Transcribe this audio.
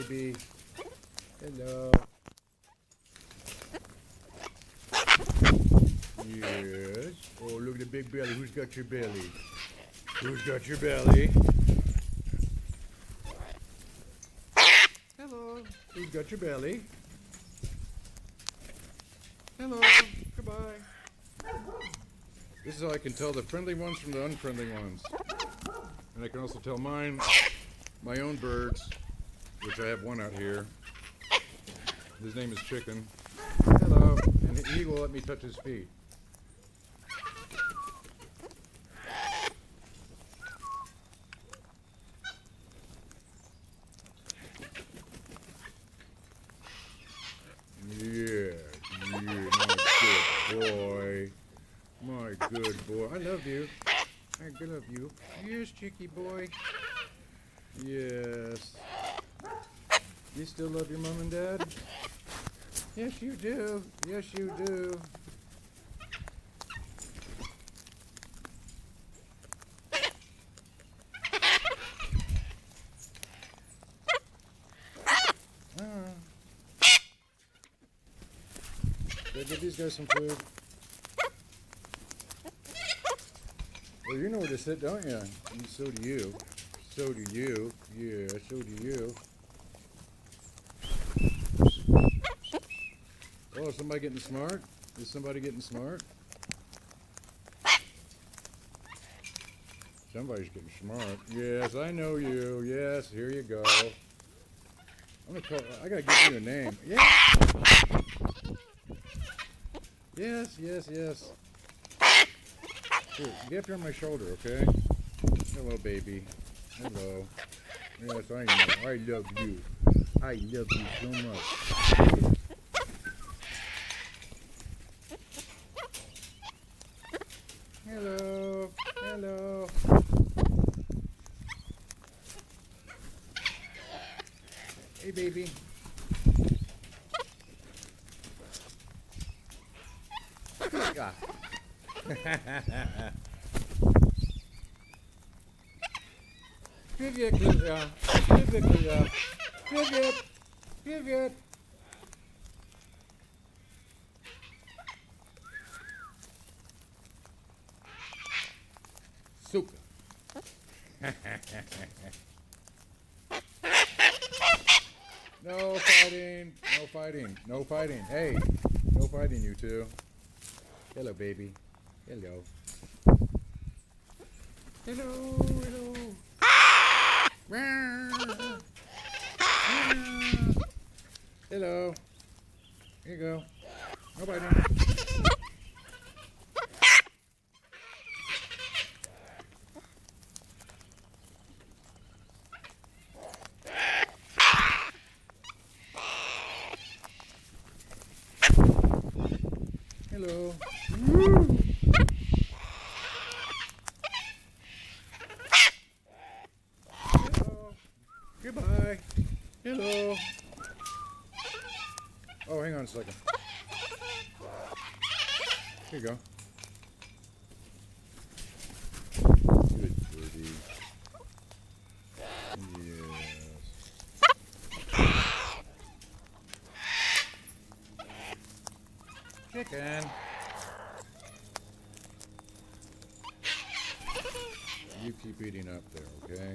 baby. Hello. Yes. Oh, look at the big belly. Who's got your belly? Who's got your belly? Hello. Who's got your belly? Hello. Goodbye. This is how I can tell the friendly ones from the unfriendly ones. And I can also tell my own birds, which I have one out here. His name is Chicken. Hello. And he will let me touch his feet. Yeah, my good boy. My good boy. I love you. I love you. Yes, Chicky boy. Yes. You still love your mom and dad? Yes, you do. Yes, you do. Gotta give these guys some food. Well, you know where to sit, don't you? And so do you. So do you. Yeah, so do you. Oh, is somebody getting smart? Is somebody getting smart? Somebody's getting smart. Yes, I know you. Yes, here you go. I'm gonna call. I gotta give you a name. Yeah. Yes, yes, yes. Here, get up here on my shoulder, okay? Hello, baby. Hello. Yes, I know. I love you. I love you so much. Hello. Hello. Hey, baby. Yeah. Привет, Люся. Привет, Люся. Привет. Привет. Сука. No fighting. No fighting. No fighting. Hey. No fighting, you two. Hello, baby. Hello. Hello. Hello. Hello. Here you go. No biting. Hello. Woo. Hello. Goodbye. Hello. Oh, hang on a second. Here you go. Good birdie. Yes. Chicken. You keep eating up there, okay?